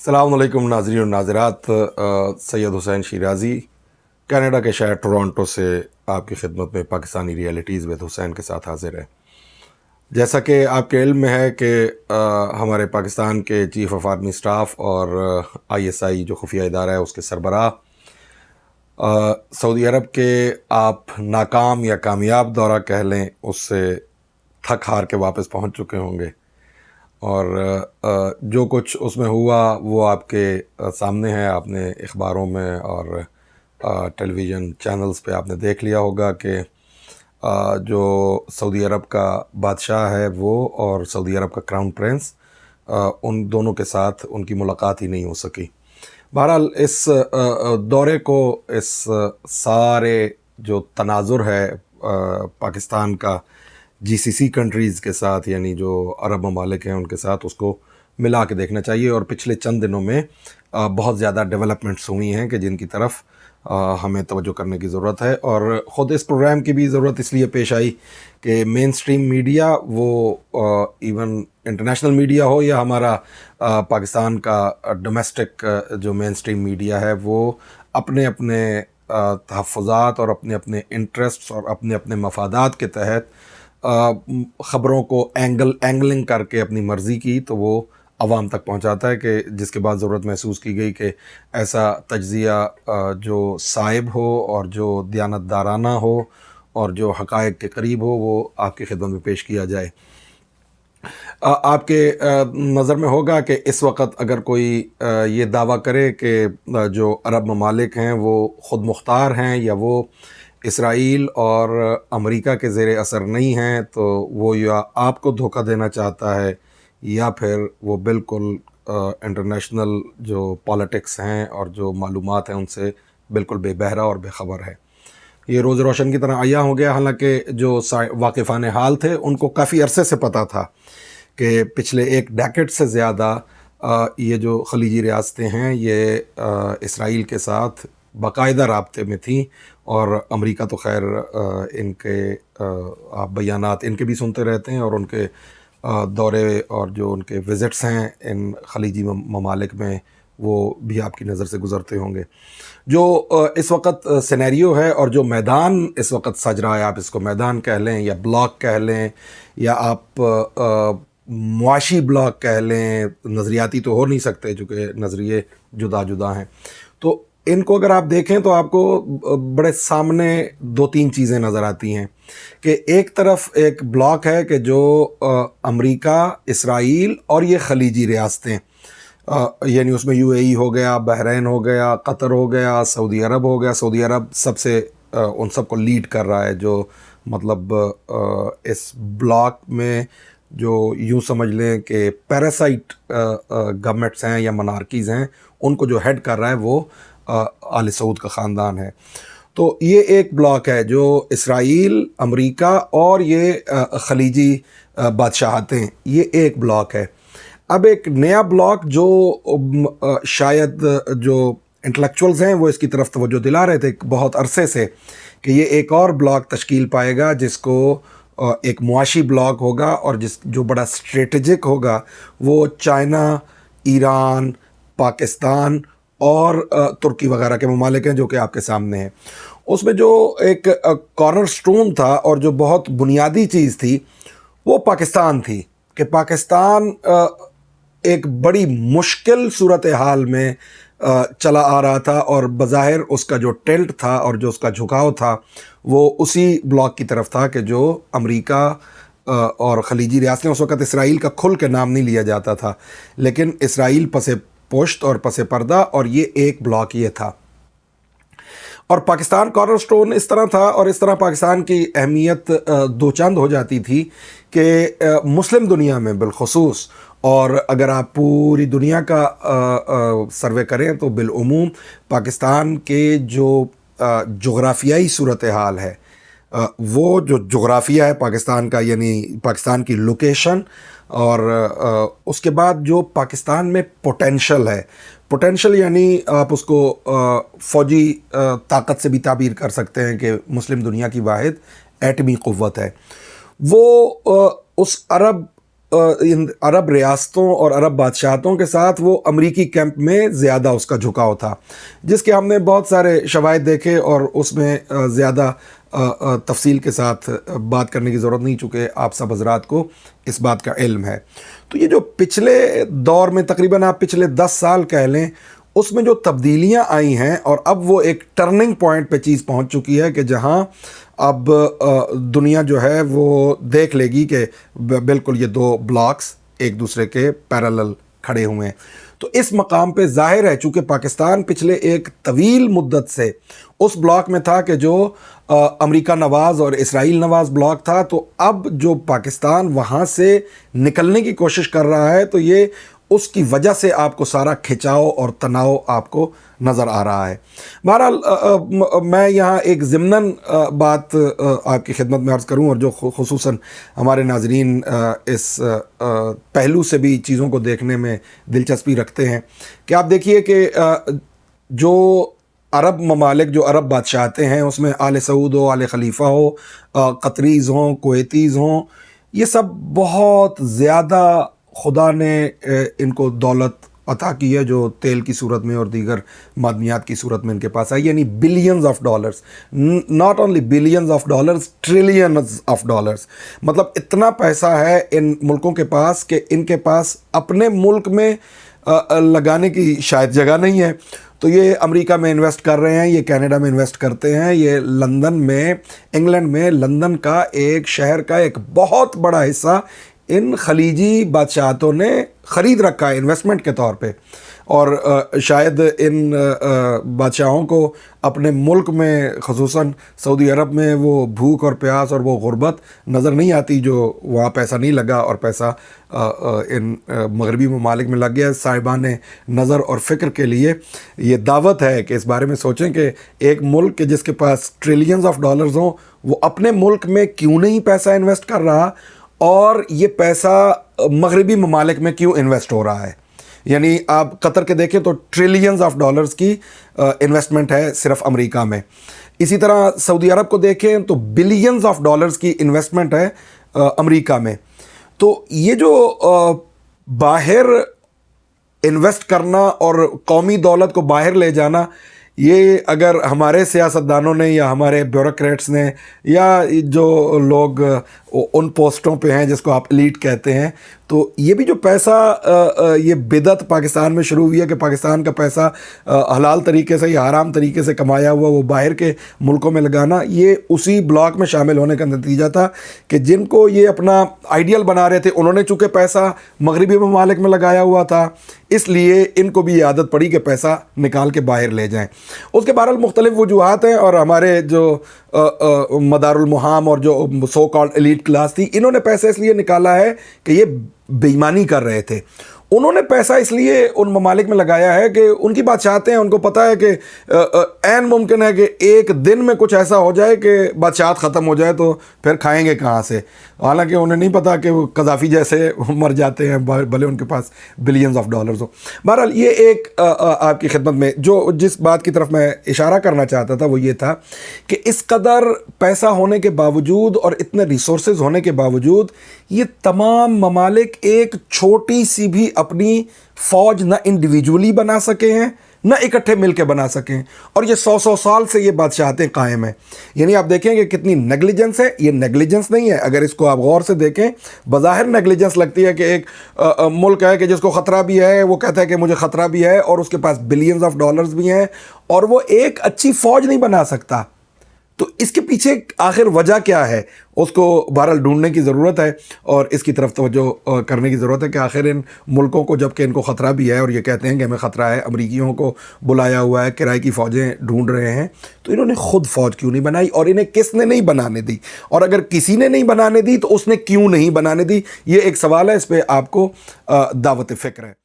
السلام علیکم ناظرین و ناظرات، سید حسین شیرازی کینیڈا کے شہر ٹورانٹو سے آپ کی خدمت میں پاکستانی ریئلٹیز ود حسین کے ساتھ حاضر ہے۔ جیسا کہ آپ کے علم میں ہے کہ ہمارے پاکستان کے چیف آف آرمی سٹاف اور ISI جو خفیہ ادارہ ہے اس کے سربراہ سعودی عرب کے آپ ناکام یا کامیاب دورہ کہہ لیں، اس سے تھک ہار کے واپس پہنچ چکے ہوں گے، اور جو کچھ اس میں ہوا وہ آپ کے سامنے ہے۔ آپ نے اخباروں میں اور ٹیلی ویژن چینلز پہ آپ نے دیکھ لیا ہوگا کہ جو سعودی عرب کا بادشاہ ہے وہ اور سعودی عرب کا کراؤن پرنس، ان دونوں کے ساتھ ان کی ملاقات ہی نہیں ہو سکی۔ بہرحال اس دورے کو، اس سارے جو تناظر ہے پاکستان کا GCC کنٹریز کے ساتھ، یعنی جو عرب ممالک ہیں ان کے ساتھ، اس کو ملا کے دیکھنا چاہیے۔ اور پچھلے چند دنوں میں بہت زیادہ ڈیولپمنٹس ہوئی ہیں کہ جن کی طرف ہمیں توجہ کرنے کی ضرورت ہے، اور خود اس پروگرام کی بھی ضرورت اس لیے پیش آئی کہ مین سٹریم میڈیا، وہ ایون انٹرنیشنل میڈیا ہو یا ہمارا پاکستان کا ڈومیسٹک جو مین سٹریم میڈیا ہے، وہ اپنے اپنے تحفظات اور اپنے اپنے انٹرسٹس اور اپنے اپنے مفادات کے تحت خبروں کو اینگلنگ کر کے اپنی مرضی کی تو وہ عوام تک پہنچاتا ہے، کہ جس کے بعد ضرورت محسوس کی گئی کہ ایسا تجزیہ جو صائب ہو اور جو دیانت دارانہ ہو اور جو حقائق کے قریب ہو، وہ آپ کی خدمت میں پیش کیا جائے۔ آپ کے نظر میں ہوگا کہ اس وقت اگر کوئی یہ دعویٰ کرے کہ جو عرب ممالک ہیں وہ خود مختار ہیں یا وہ اسرائیل اور امریکہ کے زیر اثر نہیں ہیں، تو وہ یا آپ کو دھوکہ دینا چاہتا ہے یا پھر وہ بالکل انٹرنیشنل جو پالیٹکس ہیں اور جو معلومات ہیں ان سے بالکل بے بہرا اور بے خبر ہے۔ یہ روز روشن کی طرح عیاں ہو گیا، حالانکہ جو واقفان حال تھے ان کو کافی عرصے سے پتہ تھا کہ پچھلے ایک ڈیکیڈ سے زیادہ یہ جو خلیجی ریاستیں ہیں یہ اسرائیل کے ساتھ باقاعدہ رابطے میں تھیں، اور امریکہ تو خیر ان کے آپ بیانات ان کے بھی سنتے رہتے ہیں، اور ان کے دورے اور جو ان کے وزٹس ہیں ان خلیجی ممالک میں وہ بھی آپ کی نظر سے گزرتے ہوں گے۔ جو اس وقت سینیریو ہے اور جو میدان اس وقت سج رہا ہے، آپ اس کو میدان کہہ لیں یا بلاک کہہ لیں یا آپ معاشی بلاک کہہ لیں، نظریاتی تو ہو نہیں سکتے چونکہ نظریے جدا جدا ہیں، تو ان کو اگر آپ دیکھیں تو آپ کو بڑے سامنے دو تین چیزیں نظر آتی ہیں کہ ایک طرف ایک بلاک ہے کہ جو امریکہ، اسرائیل اور یہ خلیجی ریاستیں، یعنی اس میں UAE ہو گیا، بحرین ہو گیا، قطر ہو گیا، سعودی عرب ہو گیا۔ سعودی عرب سب سے ان سب کو لیڈ کر رہا ہے، جو مطلب اس بلاک میں جو یوں سمجھ لیں کہ پیراسائٹ گورنمنٹس ہیں یا منارکیز ہیں، ان کو جو ہیڈ کر رہا ہے وہ آل سعود کا خاندان ہے۔ تو یہ ایک بلاک ہے جو اسرائیل، امریکہ اور یہ خلیجی بادشاہتیں، یہ ایک بلاک ہے۔ اب ایک نیا بلاک جو شاید جو انٹلیکچوئلز ہیں وہ اس کی طرف توجہ دلا رہے تھے بہت عرصے سے کہ یہ ایک اور بلاک تشکیل پائے گا جس کو ایک معاشی بلاک ہوگا، اور جو بڑا اسٹریٹجک ہوگا وہ چائنا، ایران، پاکستان اور ترکی وغیرہ کے ممالک ہیں جو کہ آپ کے سامنے ہیں۔ اس میں جو ایک کارنر سٹون تھا اور جو بہت بنیادی چیز تھی وہ پاکستان تھی، کہ پاکستان ایک بڑی مشکل صورتحال میں چلا آ رہا تھا، اور بظاہر اس کا جو ٹلٹ تھا اور جو اس کا جھکاؤ تھا وہ اسی بلاک کی طرف تھا کہ جو امریکہ اور خلیجی ریاستیں، اس وقت اسرائیل کا کھل کے نام نہیں لیا جاتا تھا، لیکن اسرائیل پس پشت اور پس پردہ، اور یہ ایک بلاک یہ تھا۔ اور پاکستان کارنر سٹون اس طرح تھا، اور اس طرح پاکستان کی اہمیت دو چند ہو جاتی تھی کہ مسلم دنیا میں بالخصوص، اور اگر آپ پوری دنیا کا سروے کریں تو بالعموم پاکستان کے جو جغرافیائی صورتحال ہے، وہ جو جغرافیہ ہے پاکستان کا، یعنی پاکستان کی لوکیشن، اور اس کے بعد جو پاکستان میں پوٹینشل ہے، پوٹینشل یعنی آپ اس کو فوجی طاقت سے بھی تعبیر کر سکتے ہیں کہ مسلم دنیا کی واحد ایٹمی قوت ہے، وہ اس عرب ان عرب ریاستوں اور عرب بادشاہتوں کے ساتھ وہ امریکی کیمپ میں زیادہ اس کا جھکاؤ تھا، جس کے ہم نے بہت سارے شواہد دیکھے اور اس میں زیادہ تفصیل کے ساتھ بات کرنے کی ضرورت نہیں، چونکہ آپ سب حضرات کو اس بات کا علم ہے۔ تو یہ جو پچھلے دور میں تقریباً آپ پچھلے 10 سال کہہ لیں، اس میں جو تبدیلیاں آئی ہیں اور اب وہ ایک ٹرننگ پوائنٹ پہ چیز پہنچ چکی ہے کہ جہاں اب دنیا جو ہے وہ دیکھ لے گی کہ بالکل یہ دو بلاکس ایک دوسرے کے پیرالل کھڑے ہوئے ہیں۔ تو اس مقام پہ ظاہر ہے، چونکہ پاکستان پچھلے ایک طویل مدت سے اس بلاک میں تھا کہ جو امریکہ نواز اور اسرائیل نواز بلاک تھا، تو اب جو پاکستان وہاں سے نکلنے کی کوشش کر رہا ہے تو یہ اس کی وجہ سے آپ کو سارا کھچاؤ اور تناؤ آپ کو نظر آ رہا ہے۔ بہرحال میں یہاں ایک ضمناً بات آپ کی خدمت میں عرض کروں، اور جو خصوصاً ہمارے ناظرین اس پہلو سے بھی چیزوں کو دیکھنے میں دلچسپی رکھتے ہیں، کہ آپ دیکھیے کہ جو عرب ممالک، جو عرب بادشاہتیں ہیں، اس میں آل سعود ہو، آل خلیفہ ہو، قطریز ہوں، کویتیز ہوں، یہ سب بہت زیادہ خدا نے ان کو دولت عطا کی ہے، جو تیل کی صورت میں اور دیگر معدنیات کی صورت میں ان کے پاس آئی، یعنی billions of dollars, not only billions of dollars, trillions of dollars. مطلب اتنا پیسہ ہے ان ملکوں کے پاس کہ ان کے پاس اپنے ملک میں لگانے کی شاید جگہ نہیں ہے، تو یہ امریکہ میں انویسٹ کر رہے ہیں، یہ کینیڈا میں انویسٹ کرتے ہیں، یہ لندن میں، انگلینڈ میں، لندن کا ایک شہر کا ایک بہت بڑا حصہ ان خلیجی بادشاہتوں نے خرید رکھا ہے انویسٹمنٹ کے طور پہ۔ اور شاید ان بادشاہوں کو اپنے ملک میں، خصوصاً سعودی عرب میں، وہ بھوک اور پیاس اور وہ غربت نظر نہیں آتی جو وہاں پیسہ نہیں لگا اور پیسہ ان مغربی ممالک میں لگ گیا۔ صاحبان نظر اور فکر کے لیے یہ دعوت ہے کہ اس بارے میں سوچیں کہ ایک ملک کے جس کے پاس ٹریلینز آف ڈالرز ہوں، وہ اپنے ملک میں کیوں نہیں پیسہ انویسٹ کر رہا، اور یہ پیسہ مغربی ممالک میں کیوں انویسٹ ہو رہا ہے۔ یعنی آپ قطر کے دیکھیں تو ٹریلینز آف ڈالرز کی انویسٹمنٹ ہے صرف امریکہ میں، اسی طرح سعودی عرب کو دیکھیں تو بلینز آف ڈالرز کی انویسٹمنٹ ہے امریکہ میں۔ تو یہ جو باہر انویسٹ کرنا اور قومی دولت کو باہر لے جانا، یہ اگر ہمارے سیاستدانوں نے یا ہمارے بیوروکریٹس نے یا جو لوگ ان پوسٹوں پہ ہیں جس کو آپ ایلیٹ کہتے ہیں، تو یہ بھی جو پیسہ یہ بدعت پاکستان میں شروع ہوئی ہے کہ پاکستان کا پیسہ حلال طریقے سے یا حرام طریقے سے کمایا ہوا وہ باہر کے ملکوں میں لگانا، یہ اسی بلاک میں شامل ہونے کا نتیجہ تھا کہ جن کو یہ اپنا آئیڈیل بنا رہے تھے، انہوں نے چونکہ پیسہ مغربی ممالک میں لگایا ہوا تھا، اس لیے ان کو بھی یہ عادت پڑی کہ پیسہ نکال کے باہر لے جائیں۔ اس کے بہرحال مختلف وجوہات ہیں، اور ہمارے جو مدار المہام اور جو سو کالڈ ایلیٹ کلاس تھی، انہوں نے پیسہ اس لیے نکالا ہے کہ یہ بے ایمانی کر رہے تھے۔ انہوں نے پیسہ اس لیے ان ممالک میں لگایا ہے کہ ان کی بادشاہتیں ہیں، ان کو پتہ ہے کہ عین ممکن ہے کہ ایک دن میں کچھ ایسا ہو جائے کہ بادشاہت ختم ہو جائے، تو پھر کھائیں گے کہاں سے؟ حالانکہ انہیں نہیں پتہ کہ وہ قذافی جیسے مر جاتے ہیں بھلے ان کے پاس بلینز آف ڈالرز ہو۔ بہرحال یہ ایک آپ کی خدمت میں جس بات کی طرف میں اشارہ کرنا چاہتا تھا وہ یہ تھا کہ اس قدر پیسہ ہونے کے باوجود اور اتنے ریسورسز ہونے کے باوجود یہ تمام ممالک ایک چھوٹی سی بھی اپنی فوج نہ انڈیویجولی بنا سکے ہیں، نہ اکٹھے مل کے بنا سکیں، اور یہ 100 سال سے یہ بادشاہتیں قائم ہیں۔ یعنی آپ دیکھیں کہ کتنی نیگلیجنس ہے۔ یہ نیگلیجنس نہیں ہے، اگر اس کو آپ غور سے دیکھیں بظاہر نیگلیجنس لگتی ہے کہ ایک ملک ہے کہ جس کو خطرہ بھی ہے، وہ کہتا ہے کہ مجھے خطرہ بھی ہے، اور اس کے پاس بلینز آف ڈالرز بھی ہیں، اور وہ ایک اچھی فوج نہیں بنا سکتا۔ تو اس کے پیچھے آخر وجہ کیا ہے، اس کو بہرحال ڈھونڈنے کی ضرورت ہے، اور اس کی طرف توجہ کرنے کی ضرورت ہے کہ آخر ان ملکوں کو جب کہ ان کو خطرہ بھی ہے اور یہ کہتے ہیں کہ ہمیں خطرہ ہے، امریکیوں کو بلایا ہوا ہے، کرائے کی فوجیں ڈھونڈ رہے ہیں، تو انہوں نے خود فوج کیوں نہیں بنائی، اور انہیں کس نے نہیں بنانے دی، اور اگر کسی نے نہیں بنانے دی تو اس نے کیوں نہیں بنانے دی؟ یہ ایک سوال ہے، اس پہ آپ کو دعوت فکر ہے۔